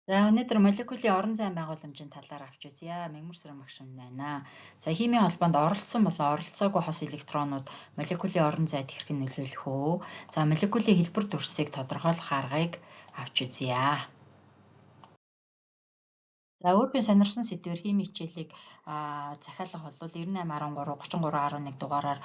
За өнөөдөр молекулын орон зайн байгууламжийн талаар авч үзье. Мангар багш байна. За химийн холбоонд оролцсон болон оролцоогүй хос электронууд молекулын орон зайд хэрхэн нөлөөлөх вэ? За молекулын хэлбэр төрсийг тодорхойлох аргыг авч үзье. За өөрийнхөө сонирхсан сэдвээр хими хичээлийг захиалах бол 9813 3311 дугаараар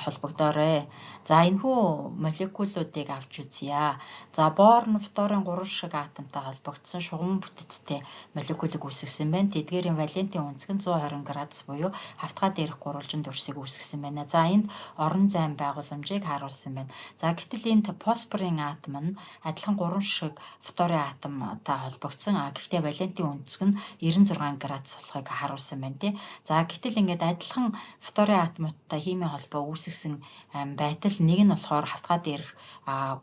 холбогдоорой. За энэхүү молекулуудыг авч үзье. За борн, фторын 3 шиг атомтай холбогдсон шугам бүтэцтэй молекулыг үүсгэсэн байна. Тэдгээрийн валентийн өнцөг нь 120 градус буюу хавтгай дээрх гурвалжин төрсийг үүсгэсэн байна. За энд орон зайн байгууламжийг харуулсан байна. За гэтэл энд фосфорын атом нь адилхан 3 шиг фторын атомтай холбогдсон. Гэхдээ валентийн өнцөг нь 96 градус болохыг харуулсан байна тий. За гэтэл ингээд адилхан фторын атомтай химийн холбоо үүсгэсэн байтал нэг нь болохоор хавтгай дээрх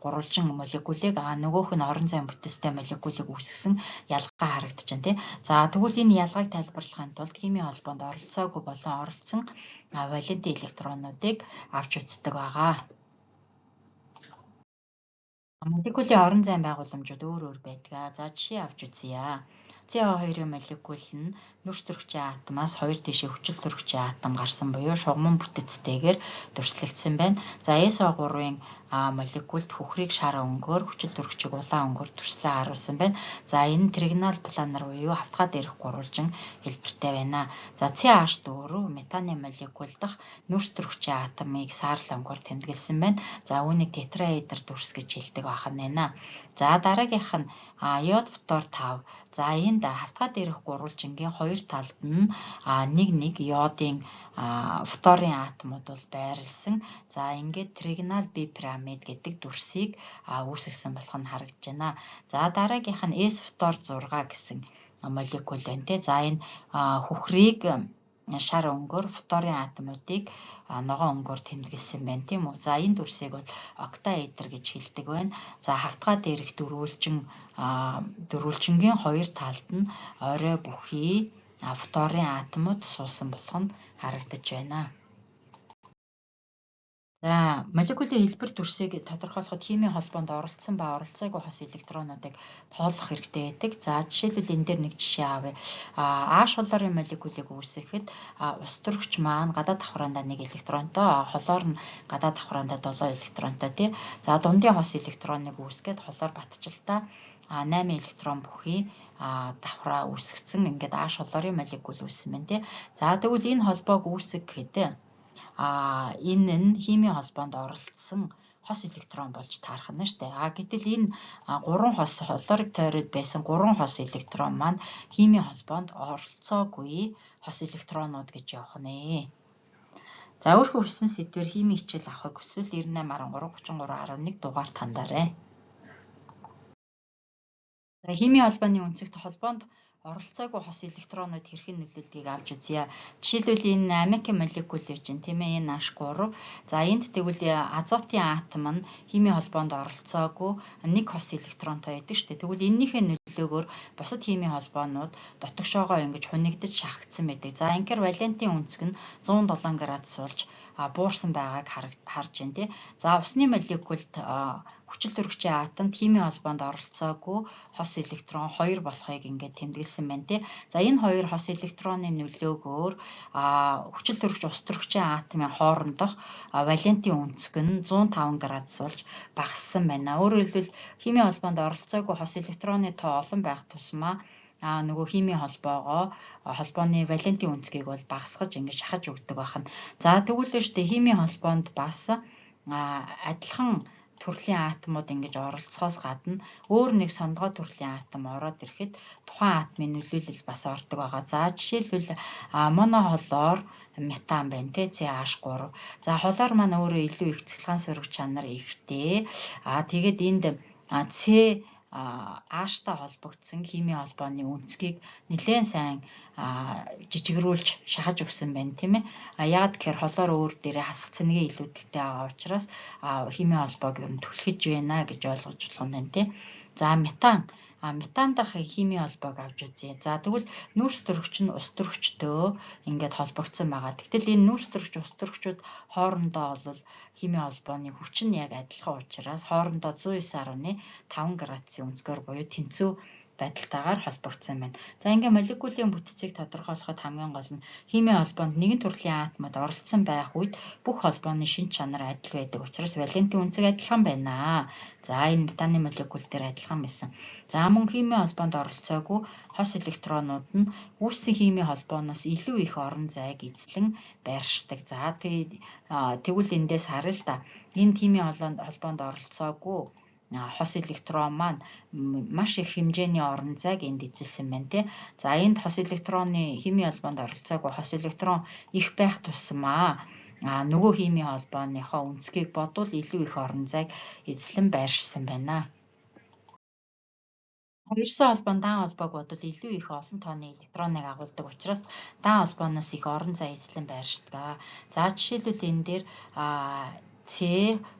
гурвалжин молекулыг нөгөөх нь орон зайн бүтэцтэй молекулыг үүсгэсэн ялгаа харагдаж байна тий. За тэгвэл энэ ялгааг тайлбарлахын тулд химийн холбоонд оролцоогүй болон оролцсон валентийн электронуудыг авч үздэг байгаа. Молекулын орон зайн байгууламжууд өөр байдаг. За жишээ авч үзье. CO2-ийн молекул нь нүрс төрөгчийн атомаас хоёр тишээ хүчил төрөгчийн атом гарсан буюу шугамн бүтэцтэйгээр төрслөгдсөн байна. За SO3-ын молекулд хөхрийг шар өнгөөр хүчил төрөгчийг улаан өнгөөр төрслөө харуулсан байна. За энэ тригонал планер буюу хавтгай дээрх гурвалжин хэлбэртэй байна. За CH4 метаны молекул дахь нүрс төрөгчийн атомыг саарл өнгөөр тэмдэглэсэн байна. За үүнийг тетраэдр төрс гэж хэлдэг байна. За дараагийнх нь йод фтор 5. За энд хавтгай дээрх гурвалжингийн хоёр талд нь нэг йодын фторын атомууд бол байрлсан. За ингээд тригонал бипирамид гэдэг дүрсийг үүсгэсэн болох нь харагдаж байна. За дараагийнх нь S фтор 6 гэсэн молекул байна те. За энэ хөхрийг шар өнгөөр фторын атомуудыг ногоон өнгөөр тэмдэглэсэн байна тийм үү. За энэ дүрсийг бол октаэдр гэж хэлдэг байна. За хавтгай дээрх дөрвөлжингийн хоёр талд нь орой бүхий фторын атомууд суусан болох нь харагдаж байна. За молекулын хэлбэр төрсийг тодорхойлоход химийн холбоонд оролцсон ба оролцоогүй хос электронуудыг тоолох хэрэгтэй байдаг. За жишээлбэл энэ дээр нэг жишээ авъя. H холоорын молекулыг үүсгэхэд ус төрөгч маань гадаад давхраандаа 1 электронтой, холоор нь гадаад давхраандаа 7 электронтой тий. За дундын хос электроныг үүсгээд холоор батжилтаа 8 электрон бүхий давхраа үүсгэсэн. Ингээд H холоорын молекул үүссэн байна тий. За тэгвэл энэ холбоог үүсгэхэд энэ нь химийн холбоонд оролцсон хос электрон болж таарах нь штэ. Гэтэл энэ 3 хос холорыг тойроод байсан 3 хос электрон маань химийн холбоонд оролцоогүй хос электронууд гэж явах нэ. За өөрхөн хүссэн сэдвээр химийн хичээл авахыг хүсвэл 9813 3311 дугаар тандаарай. За химийн холбооны өнцөгт холбоонд оролцоогүй хос электронууд хэрхэн нөлөөлдгийг авч үзье. Жишээлбэл энэ амикийн молекул юу чинь тийм ээ энэ H3. За энд тэгвэл азотын атом нь химийн холбоонд оролцоогүй нэг хос электронтой байдаг шүү дээ. Тэгвэл энэнийхээ нөлөөгөөр бусад химийн холбоонууд дотогшоогоо ингэж хунигдаж шахагдсан байдаг. За ингээр валентийн өнцөг нь 107 градус болж буурсан байгааг харж байна тий. За усны молекулд хүчил төрөгчийн атомд химийн холбоонд оролцоогүй хос электрон 2 болохыг ингээд тэмдэглэсэн байна тий. За энэ хоёр хос электроны нөлөөгөөр хүчил төрөгч ус төрөгчийн атомын хоорондох валентийн өнцөг нь 105 градус болж багассан байна. Өөрөөр хэлбэл химийн холбоонд оролцоогүй хос электроны тоо олон байх тусмаа нөгөө химийн холбооны валентийн өнцгийг бол багасгаж ингэж шахаж өгдөг байна. За тэгвэл шүү дээ химийн холбоонд бас адилхан төрлийн атомууд ингэж оролцохоос гадна өөр нэг сондгой төрлийн атом ороод ирэхэд тухайн атомын нөлөөлөл бас ордог байгаа. За жишээлбэл монохолоор метан байна те CH3. За холоор маань өөрөө илүү их цэцлэгаан сөрөг чанар ихтэй. Тэгээд энд H-тай холбогдсон химийн холбооны өнцгийг нэлээд сайн жижигрүүлж шахаж өгсөн байна тийм ээ. Яг тэгэхээр холоор өөр дээрээ хасах цэнэгээ илүүдэлтэй байгаа учраас химийн холбоог ер нь түлхэж байна гэж ойлгож болох нь тийм. За метан дахь химийн холбоог авч үзье. За тэгвэл нүүрс төрөгч нь ус төрөгчтөө ингээд холбогдсон байгаа. Тэгтэл энэ нүүрс төрөгч ус төрөгчүүд хоорондоо бол химийн холбооны хүч нь яг адилхан учраас хоорондоо 109.5 градусын өнцгөр буюу тэнцүү байдалтайгаар холбогдсон байна. За ингээ молекулын бүтцийг тодорхойлоход хамгийн гол нь химийн холбоонд нэгэн төрлийн атомууд оролцсон байх үед бүх холбооны шинж чанар адил байдаг учраас валентийн үнцэг адилхан байна. За энэ метаны молекул дээр адилхан байсан. За мөн химийн холбоонд оролцоогүй хос электронууд нь үүссэн химийн холбооноос илүү их орон зайг эзлэн байршдаг. За тэгвэл эндээс харъя л да. Энэ химийн холбоонд оролцоогүй хос электрон маань маш их хэмжээний орон зайг энд эзэлсэн байна тий. За энд хос электроны химийн холбоонд оролцоогүй хос электрон их байх тусмаа нөгөө химийн холбооныхоо үнцгийг бодвол илүү их орон зайг эзлэн байршсан байна. Хоёрсон холбоон дан холбоог бодвол илүү их олон тооны электроныг агуулдаг учраас дан холбооноос их орон зай эзлэн байршдаг. За жишээлбэл энэ дээр С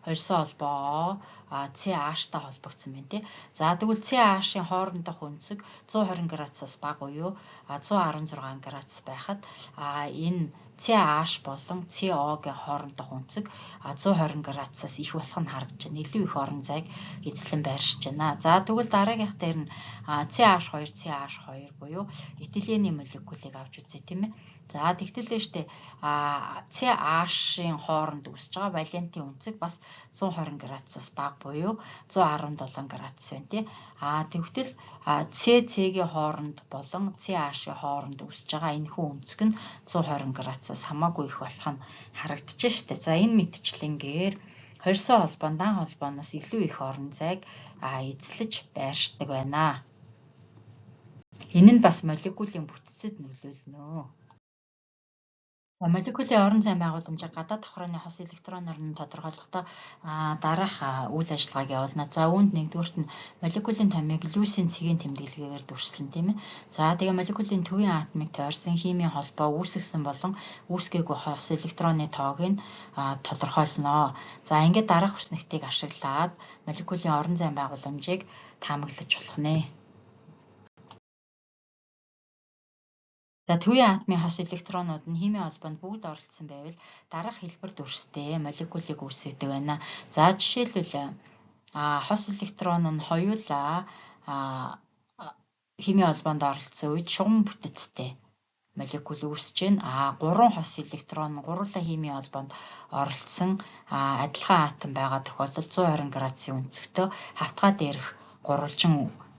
хоёрсон холбоо CH-тай холбогдсон байна тий. За тэгвэл CH-ийн хоорондох үнцэг 120 градусаас бага буюу 116 градус байхад энэ CH болон CO-гийн хоорондох үнцэг 120 градусаас их болох нь харагдаж байна. Илүү их орон зайг эзлэн байршиж байна. За тэгвэл дараагийнх дээр нь CH2 буюу этилений молекулыг авч үзье тийм ээ. За тэгтэл л штэ CH-ийн хооронд үүсэж байгаа валентийн үнцэг бас 120 градусаас бага буюу 117 градус байна тий. Тэгвэл CC-гийн хооронд болон CH-ийн хооронд үүсэж байгаа энэхүү үнцэг нь 120 градусаас хамаагүй их болох нь харагдаж штэ. За энэ мэтчлэнгээр хоёрсон холбоон дан холбооноос илүү их орон зайг эзлэж байршдаг байна. Энэ нь бас молекулын бүтцэд нөлөөлнө. За молекулын орон зайн байгууламжийг гадаад давхраны хос электроноор нь тодорхойлохдоо дараах үйл ажиллагааг явуулна. За үүнд нэгдүгürt нь молекулын томьёог Льюисийн цэгийн тэмдэглэгээр дүрслэн тийм ээ. За тэгээ молекулын төвийн атомыг тойрсон химийн холбоо үүсгэсэн болон үүсгээгүй хос электроны тоог нь тодорхойлно. За ингээд дараах хүснэгтийг ашиглаад молекулын орон зайн байгууламжийг таамаглаж болох нэ. За төвийн атомын хос электронууд нь химийн холбоонд бүгд оролцсон байвал дараах хэлбэр дүрстэй молекулыг үүсгэдэг байна. За жишээлбэл хос электрон нь хоёулаа химийн холбоонд оролцсон үед шугам бүтэцтэй молекул үүсэж байна. Гурван хос электрон гурлаа химийн холбоонд оролцсон адилхан атом байгаа тохиолдолд 120 градусын үнцэгтэй хавтгай дээрх гурвалжин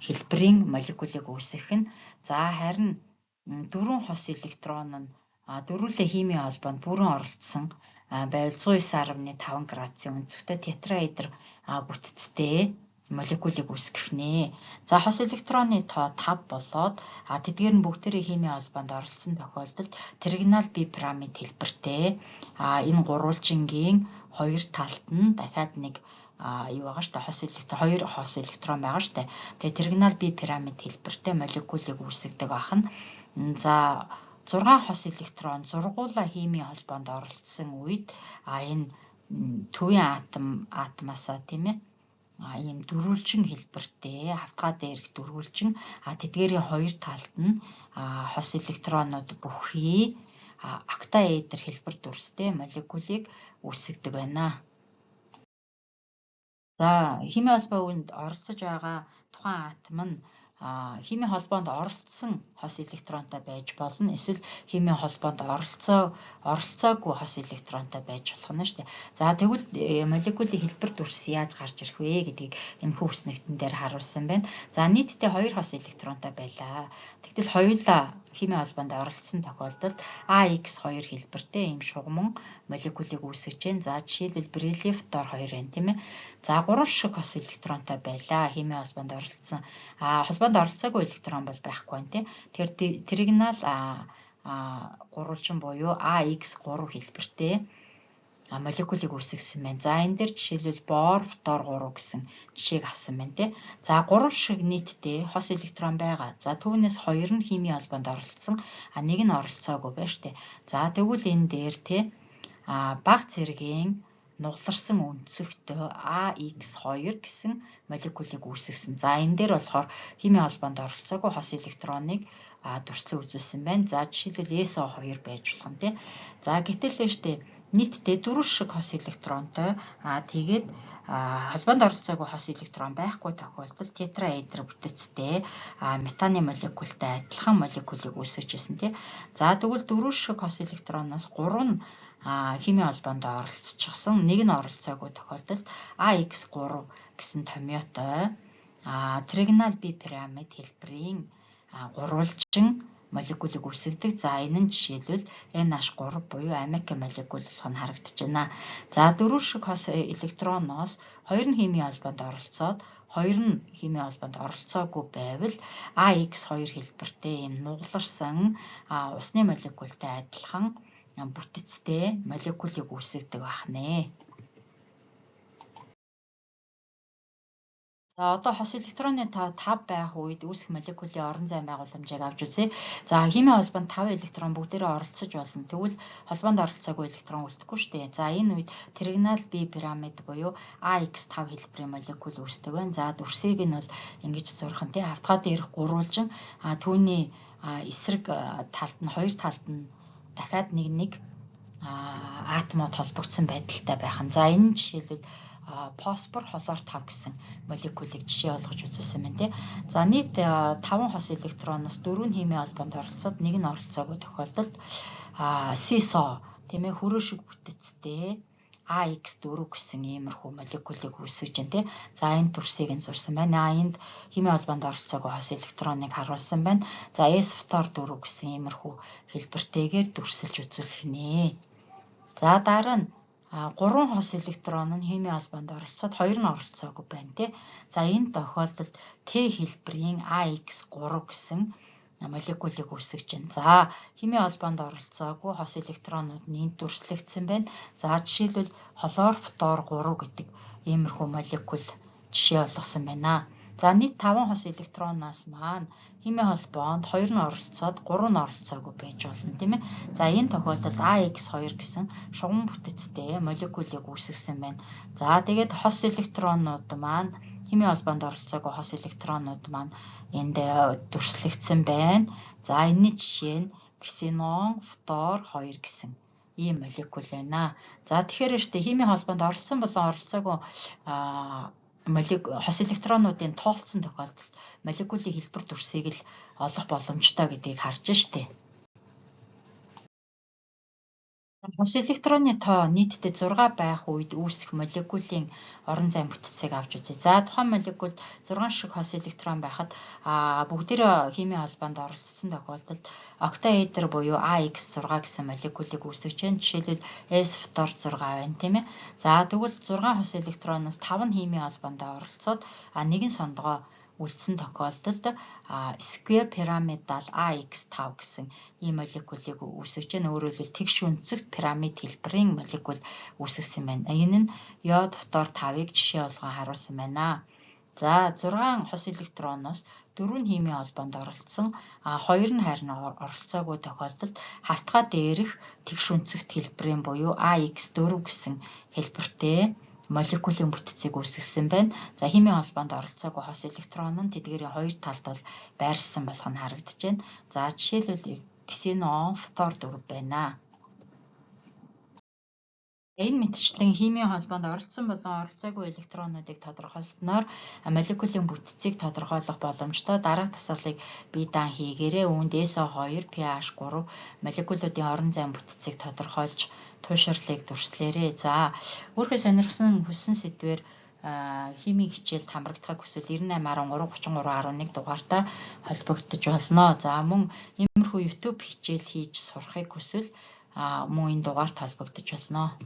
хэлбэрийн молекулыг үүсгэх нь. За харин дөрвөн хос электрон нь дөрвөлээ химийн холбоонд бүрэн оролцсон байвал 109.5 градусын үнцэгтэй тетраэдр бүтцтэй молекулыг үүсгэх нэ. За хос электроны тоо 5 болоод тэдгээр нь бүгдээрээ химийн холбоонд оролцсон тохиолдолд тригонал бипирамид хэлбэртэй энэ гурвалжингийн хоёр талд нь дахиад нэг юу байгаа штэ хоёр хос электрон байгаа штэ. Тэгээ тригонал бипирамид хэлбэртэй молекулыг үүсгдэг ахна. За 6 хос электрон зургуулаа химийн холбоонд оролцсон үед энэ төвийн атомаасаа тийм ээ ийм дөрвөлжин хэлбэртэй хавтгай дээрх дөрвөлжин тэдгээрийн хоёр талд нь хос электронууд бүхий октаэдр хэлбэр дүрстэй молекулыг үүсгдэг байна. За химийн холбоо үүнд оролцож байгаа тухайн атом нь химийн холбоонд оролцсон хос электронтой байж болно. Эсвэл химийн холбоонд оролцоогүй хос электронтой байж болох нь шүү дээ. За тэгвэл молекулын хэлбэр дүрс яаж гарч ирэх вэ гэдгийг энэ хүснэгтэн дээр харуулсан байна. За нийтдээ 2 хос электронтой байлаа. Тэгтэл хоёулаа химийн холбоонд оролцсон тохиолдолд AX2 хэлбэртэй ийм шугамн молекулыг үүсгэж байна. За жишээлбэл бериллий фтор 2 байна тийм ээ. За 3 шиг хос электронтой байлаа химийн холбоонд оролцсон. Холбоонд оролцоогүй электрон бол байхгүй байна тийм. Тэгэхээр тригонал гурвалжин буюу AX3 хэлбэртэй молекулыг үүсгэсэн байна. За энэ дээр жишээлбэл бор фтор 3 гэсэн жишээг авсан байна тийм. За 3 шиг нийтдээ хос электрон байгаа. За түүнээс 2 нь химийн холбоонд оролцсон, нэг нь оролцоогүй байна шүү дээ. За тэгвэл энэ дээр тийм бага зэргийн нугларсан өнцөгтэй AX2 гэсэн молекулыг үүсгэсэн. За энэ дээр болохоор химийн холбоонд оролцоогүй хос электроныг дүрслэн үзүүлсэн байна. За жишээлбэл SO2 байж болох нь тийм. За гэтэл л штэ нийтдээ 4 шиг хос электронтой. Тэгээд холбоонд оролцоогүй хос электрон байхгүй тохиолдолд тетраэдр бүтэцтэй метаны молекултай адилхан молекулыг үүсгэж ирсэн тий. За тэгвэл 4 шиг хос электроноос 3 нь химийн холбоонд оролцчихсан, нэг нь оролцоогүй тохиолдолд AX3 гэсэн томьёотой тригонал бипирамид хэлбэрийн гурвалжин молекулыг үүсгэдэг. За энэ нь жишээлбэл NH3 буюу аммиакийн молекул болох нь харагдаж байна. За 4 шиг хос электроноос 2 нь химийн холбоонд оролцоод 2 нь химийн холбоонд оролцоогүй байвал AX2 хэлбэртэй ийм нугаларсан усны молекултай адилхан бүтэцтэй молекулыг үүсгэдэг байна. За одоо хос электроны 5 байх үед үүсэх молекулын орон зай байгууламжийг авч үзье. За химийн холбоонд 5 электрон бүгдээрээ оролцож болно. Тэгвэл холбоонд оролцоогүй электрон үлдэхгүй шүү дээ. За энэ үед тригонал бипирамид буюу AX5 хэлбэрийн молекул үүсдэг байна. За дүрсийг нь бол ингэж зурх нь тий автгаа дээрх гурвалжин түүний эсрэг талд нь хоёр талд нь дахиад нэг атомод холбогдсон байдалтай байх нь. За энэ нь жишээлбэл фосфор холоор 5 гэсэн молекулыг жишээ олгож үзүүлсэн байна тий. За нийт 5 хос электроноос 4 нь химийн холбоонд оролцоод нэг нь оролцоогүй тохиолдолд СИСО тийм ээ хөрөө шиг бүтэцтэй AX4 гэсэн иймэрхүү молекулыг үүсгэж байна тий. За энэ дүрсийг нь зурсан байна. Энд химийн холбоонд оролцоогүй хос электроныг харуулсан байна. За S-4 гэсэн иймэрхүү хэлбэртэйгээр дүрсэлж үзүүлэх нэ. За дараа нь 3 хос электрон нь химийн холбоонд оролцоод 2 нь оролцоогүй байна тий. За энэ тохиолдолд Т хэлбэрийн AX3 гэсэн молекулыг үүсгэж байна. За химийн холбоонд оролцоогүй хос электронууд нь дүрслэгдсэн байна. За жишээлбэл холоор фтор 3 гэдэг иймэрхүү молекул жишээ олгосон байна. За нийт 5 хос электроноос маань химийн холбоонд 2 нь оролцоод 3 нь оролцоогүй байж болно тийм ээ. За энэ тохиолдолд AX2 гэсэн шугам бүтэцтэй молекулыг үүсгэсэн байна. За тэгээд хос электронууд маань химийн холбоонд оролцоогүй хос электронууд маань энд дүрслэгдсэн байна. За энэний жишээ нь ксенон, фтор 2 гэсэн ийм молекул байна. За тэгэхээр штэ химийн холбоонд оролцсон болон оролцоогүй хос электронуудын тоолцсон тохиолдолд молекулын хэлбэр дүрсийг л олох боломжтой гэдгийг харж штэ. Хос электроны тоо нийтдээ 6 байх үед үүсэх молекулын орон зайн бүтцийг авч үзье. За тухайн молекулд 6 шиг хос электрон байхад бүгдээрээ химийн холбоонд оролцсон тохиолдолд октаэдр буюу AX6 гэсэн молекулыг үүсгэж байна. Жишээлбэл S-фтор 6 байна тийм ээ. За тэгвэл 6 хос электроноос 5 нь химийн холбоонд оролцоод нэгэн сондгоо үлдсэн тохиолдолд square pyramidal AX5 гэсэн ийм молекулыг үүсгэж байна. Өөрөөр хэлбэл тэгш өнцөгт пирамид хэлбэрийн молекул үүсгэсэн байна. Энэ нь йод фтор 5-ыг жишээ олгон харуулсан байна. За 6 хос электроноос 4 нь химийн холбоонд оролцсон, 2 нь харин оролцоогүй тохиолдолд хавтгай дээрх тэгш өнцөгт хэлбэрийн буюу AX4 гэсэн хэлбэртэй молекулын бүтцийг үүсгэсэн байна. За химийн холбоонд оролцоогүй хос электрон нь тэдгээрийн хоёр талд бол байрласан болох нь харагдаж байна. За жишээлбэл ксенон, фтор 4 байна. Энэ мэтчилэн химийн холбоонд оролцсон болон оролцоогүй электронуудыг тодорхойлсноор молекулын бүтцийг тодорхойлох боломжтой. Дараах тасгалыг бие даан хийгээрэй. Үүнд SO2, pH 3 молекулуудын орон зайн бүтцийг тодорхойлж туушрлыг дүрслээрэй. За өөрөөр сонирхсан хүссэн сэдвээр химийн хичээлд хамрагдахыг хүсвэл 98133311 дугаартаа холбогдож болно. За мөн иймэрхүү YouTube хичээл хийж сурахыг хүсвэл мөн энэ дугаарт холбогдож болно.